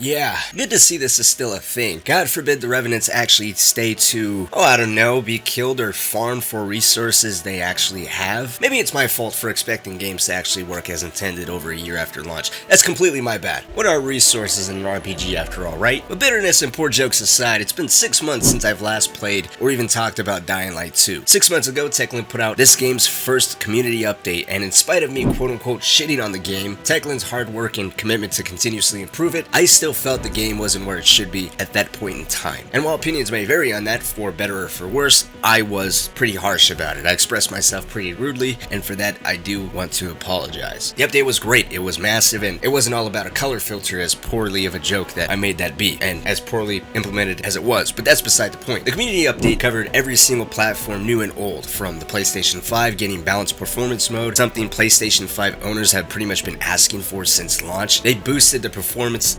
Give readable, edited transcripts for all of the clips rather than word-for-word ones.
Yeah, good to see this is still a thing. God forbid the Revenants actually stay to, I don't know, be killed or farmed for resources they actually have. Maybe it's my fault for expecting games to actually work as intended over a year after launch. That's completely my bad. What are resources in an RPG after all, right? But bitterness and poor jokes aside, it's been 6 months since I've last played or even talked about Dyinglight 2. 6 months ago, Techland put out this game's first community update, and in spite of me quote-unquote shitting on the game, Techland's hard work and commitment to continuously improve it, I still felt the game wasn't where it should be at that point in time. And while opinions may vary on that, for better or for worse, I was pretty harsh about it. I expressed myself pretty rudely, and for that I do want to apologize. The update was great, it was massive, and it wasn't all about a color filter as poorly of a joke that I made that be, and as poorly implemented as it was, but that's beside the point. The community update covered every single platform, new and old, from the PlayStation 5 getting balanced performance mode, something PlayStation 5 owners have pretty much been asking for since launch. They boosted the performance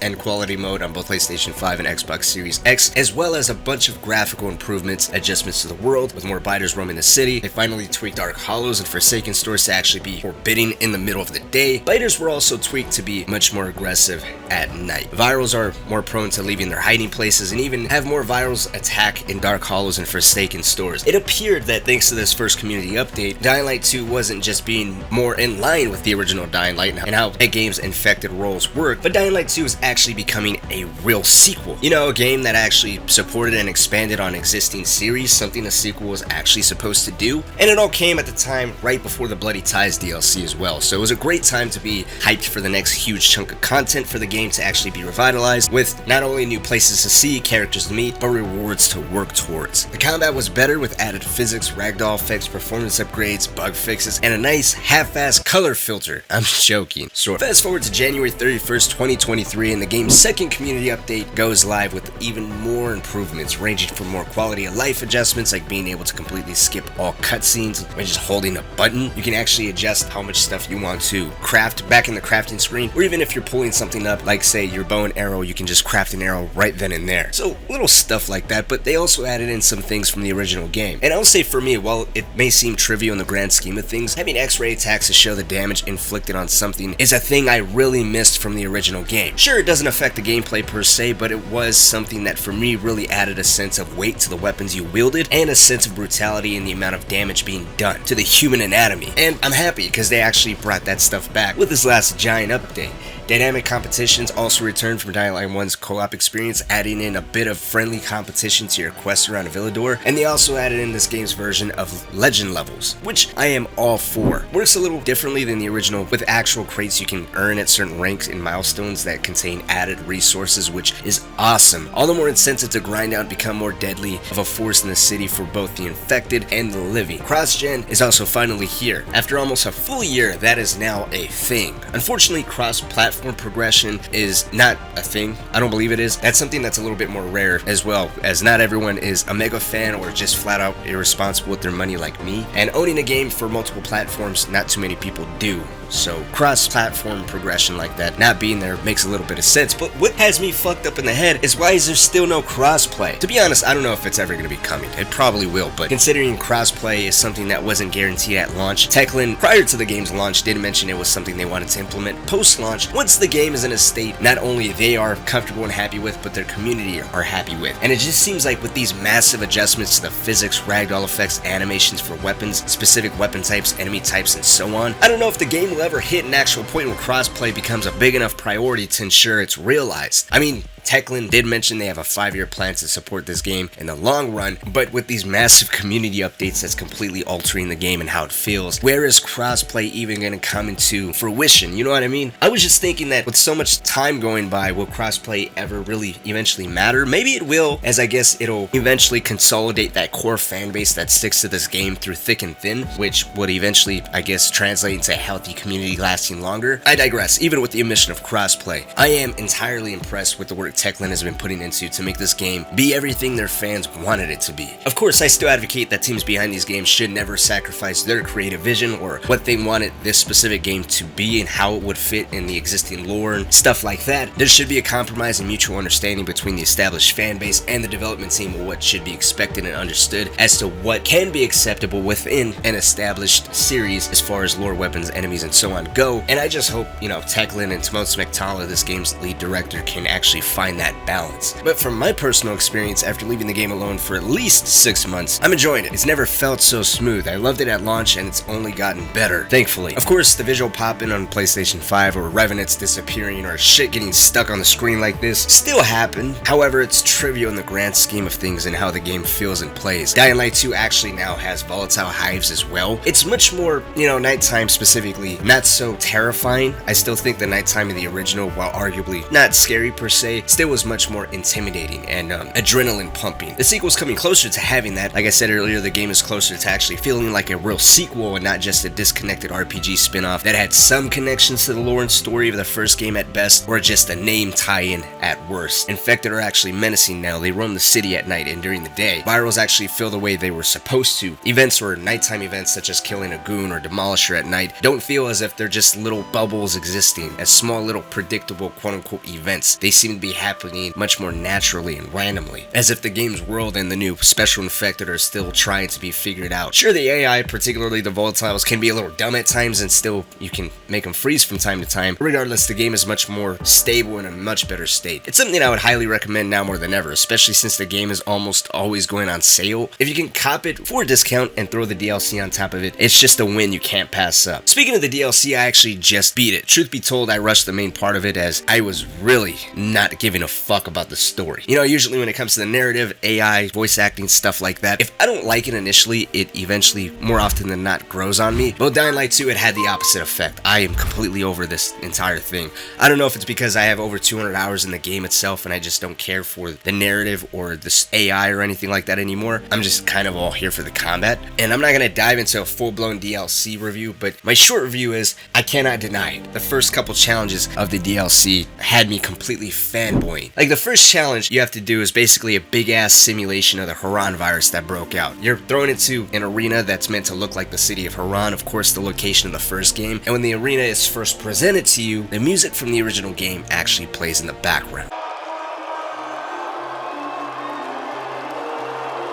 and quality mode on both PlayStation 5 and Xbox Series X, as well as a bunch of graphical improvements, adjustments to the world, with more biters roaming the city. They finally tweaked Dark Hollows and Forsaken stores to actually be forbidding in the middle of the day. Biters were also tweaked to be much more aggressive at night. Virals are more prone to leaving their hiding places and even have more virals attack in Dark Hollows and Forsaken stores. It appeared that thanks to this first community update, Dyinglight 2 wasn't just being more in line with the original Dyinglight and how that game's infected roles work, but Dyinglight 2 is actually becoming a real sequel. You know, a game that actually supported and expanded on existing series, something a sequel was actually supposed to do, and it all came at the time right before the Bloody Ties DLC as well, so it was a great time to be hyped for the next huge chunk of content for the game to actually be revitalized, with not only new places to see, characters to meet, but rewards to work towards. The combat was better with added physics, ragdoll effects, performance upgrades, bug fixes, and a nice half-assed color filter. I'm joking. So fast forward to January 31st, 2023, and the game's second community update goes live with even more improvements, ranging from more quality of life adjustments like being able to completely skip all cutscenes by just holding a button. You can actually adjust how much stuff you want to craft back in the crafting screen, or even if you're pulling something up like say your bow and arrow, you can just craft an arrow right then and there. So little stuff like that, but they also added in some things from the original game. And I'll say for me, while it may seem trivial in the grand scheme of things, having X-ray attacks to show the damage inflicted on something is a thing I really missed from the original game. Sure, it doesn't affect the gameplay per se, but it was something that for me really added a sense of weight to the weapons you wielded and a sense of brutality in the amount of damage being done to the human anatomy. And I'm happy because they actually brought that stuff back with this last giant update. Dynamic competitions also returned from Dyinglight 1's co-op experience, adding in a bit of friendly competition to your quests around Villador, and they also added in this game's version of legend levels, which I am all for. Works a little differently than the original, with actual crates you can earn at certain ranks and milestones that contain added resources, which is awesome. All the more incentive to grind out and become more deadly of a force in the city for both the infected and the living. Cross-gen is also finally here. After almost a full year, that is now a thing. Unfortunately, cross-platform progression is not a thing. I don't believe it is. That's something that's a little bit more rare, as well as not everyone is a mega fan or just flat out irresponsible with their money like me. And owning a game for multiple platforms, not too many people do. So cross-platform progression like that not being there makes a little bit of sense. But what has me fucked up in the head is why is there still no crossplay? To be honest, I don't know if it's ever going to be coming. It probably will, but considering crossplay is something that wasn't guaranteed at launch, Techland, prior to the game's launch, did mention it was something they wanted to implement post-launch once the game is in a state not only they are comfortable and happy with, but their community are happy with. And it just seems like with these massive adjustments to the physics, ragdoll effects, animations for weapons, specific weapon types, enemy types, and so on, I don't know if the game will ever hit an actual point where crossplay becomes a big enough priority to ensure it's realized. I mean, Techland did mention they have a 5-year plan to support this game in the long run, but with these massive community updates that's completely altering the game and how it feels, where is crossplay even going to come into fruition? You know what I mean? I was just thinking that with so much time going by, will crossplay ever really eventually matter? Maybe it will, as I guess it'll eventually consolidate that core fan base that sticks to this game through thick and thin, which would eventually, I guess, translate into a healthy community lasting longer. I digress. Even with the omission of crossplay, I am entirely impressed with the work work Techland has been putting into to make this game be everything their fans wanted it to be. Of course, I still advocate that teams behind these games should never sacrifice their creative vision or what they wanted this specific game to be and how it would fit in the existing lore and stuff like that. There should be a compromise and mutual understanding between the established fan base and the development team of what should be expected and understood as to what can be acceptable within an established series as far as lore, weapons, enemies, and so on go. And I just hope, Techland and Timothy McTalla, this game's lead director, can actually find that balance. But from my personal experience, after leaving the game alone for at least 6 months, I'm enjoying it. It's never felt so smooth. I loved it at launch and it's only gotten better, thankfully. Of course, the visual pop-in on PlayStation 5 or revenants disappearing or shit getting stuck on the screen like this still happen. However, it's trivial in the grand scheme of things and how the game feels and plays. Dyinglight 2 actually now has volatile hives as well. It's much more, nighttime specifically, not so terrifying. I still think the nighttime of the original, while arguably not scary per se, still was much more intimidating and adrenaline pumping. The sequel's coming closer to having that. Like I said earlier, the game is closer to actually feeling like a real sequel and not just a disconnected RPG spin-off that had some connections to the lore and story of the first game at best, or just a name tie-in at worst. Infected are actually menacing now. They roam the city at night and during the day. Virals actually feel the way they were supposed to. Events or nighttime events such as killing a goon or demolisher at night don't feel as if they're just little bubbles existing as small little predictable quote-unquote events. They seem to be happening much more naturally and randomly, as if the game's world and the new special infected are still trying to be figured out. Sure, the AI, particularly the volatiles, can be a little dumb at times and still you can make them freeze from time to time. Regardless, the game is much more stable and in a much better state. It's something I would highly recommend now more than ever, especially since the game is almost always going on sale. If you can cop it for a discount and throw the DLC on top of it, it's just a win you can't pass up. Speaking of the DLC, I actually just beat it. Truth be told, I rushed the main part of it as I was really not giving a fuck about the story. Usually when it comes to the narrative, AI, voice acting, stuff like that, if I don't like it initially, it eventually, more often than not, grows on me. But Dyinglight 2, it had the opposite effect. I am completely over this entire thing. I don't know if it's because I have over 200 hours in the game itself and I just don't care for the narrative or this AI or anything like that anymore. I'm just kind of all here for the combat. And I'm not going to dive into a full-blown DLC review, but my short review is, I cannot deny it. The first couple challenges of the DLC had me completely fanboying. Like, the first challenge you have to do is basically a big-ass simulation of the Haran virus that broke out. You're thrown into an arena that's meant to look like the city of Haran, of course the location of the first game, and when the arena is first presented to you, the music from the original game actually plays in the background.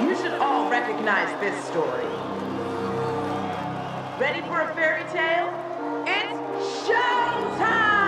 You should all recognize this story. Ready for a fairy tale? It's showtime!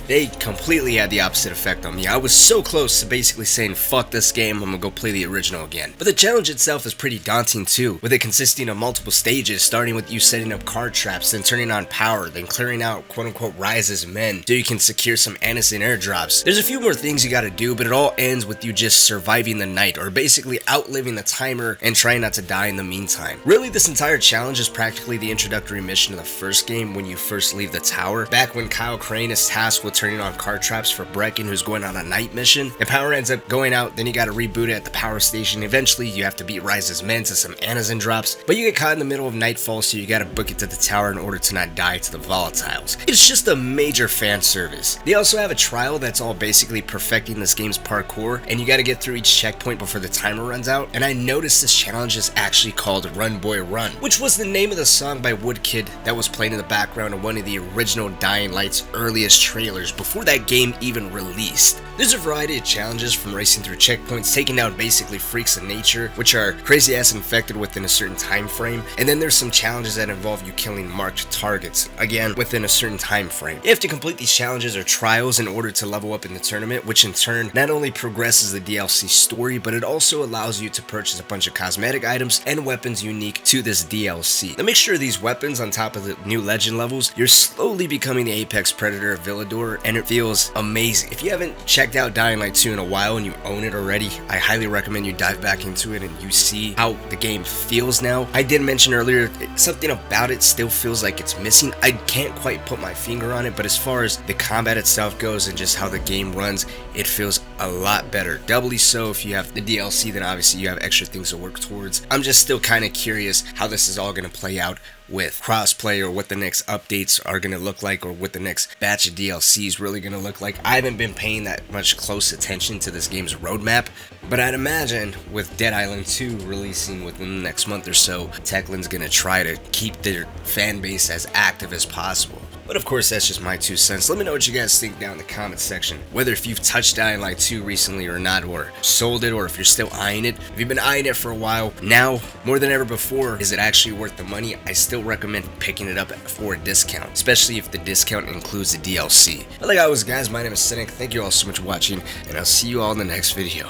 They completely had the opposite effect on me. I was so close to basically saying, fuck this game, I'm gonna go play the original again. But the challenge itself is pretty daunting too, with it consisting of multiple stages, starting with you setting up card traps, then turning on power, then clearing out quote-unquote Rise's men, so you can secure some innocent airdrops. There's a few more things you gotta do, but it all ends with you just surviving the night, or basically outliving the timer and trying not to die in the meantime. Really, this entire challenge is practically the introductory mission of the first game when you first leave the tower, back when Kyle Crane is tasked with turning on card traps for Brecken, who's going on a night mission. The power ends up going out, then you gotta reboot it at the power station. Eventually, you have to beat Rise's men to some Anazin drops, but you get caught in the middle of nightfall, so you gotta book it to the tower in order to not die to the volatiles. It's just a major fan service. They also have a trial that's all basically perfecting this game's parkour, and you gotta get through each checkpoint before the timer runs out. And I noticed this challenge is actually called Run Boy Run, which was the name of the song by Woodkid that was playing in the background of one of the original Dyinglight's earliest trailers before that game even released. There's a variety of challenges, from racing through checkpoints, taking down basically freaks of nature, which are crazy ass infected within a certain time frame, and then there's some challenges that involve you killing marked targets, again within a certain time frame. You have to complete these challenges or trials in order to level up in the tournament, which in turn not only progresses the DLC story, but it also allows you to purchase a bunch of cosmetic items and weapons unique to this DLC. The mixture of these weapons on top of the new legend levels, you're slowly becoming the apex predator of Villador, and it feels amazing. If you haven't checked out Dyinglight 2 in a while and you own it already, I highly recommend you dive back into it and you see how the game feels now. I did mention earlier, something about it still feels like it's missing. I can't quite put my finger on it, but as far as the combat itself goes and just how the game runs, it feels a lot better. Doubly so if you have the DLC, then obviously you have extra things to work towards. I'm just still kind of curious how this is all going to play out with crossplay, or what the next updates are going to look like, or what the next batch of DLC is really going to look like. I haven't been paying that much close attention to this game's roadmap, but I'd imagine with Dead Island 2 releasing within the next month or so, Techland's going to try to keep their fan base as active as possible. But of course, that's just my 2 cents. Let me know what you guys think down in the comments section. Whether if you've touched Dyinglight 2 recently or not, or sold it, or if you're still eyeing it. If you've been eyeing it for a while, now, more than ever before, is it actually worth the money? I still recommend picking it up for a discount, especially if the discount includes the DLC. But like always, guys, my name is Cynic. Thank you all so much for watching, and I'll see you all in the next video.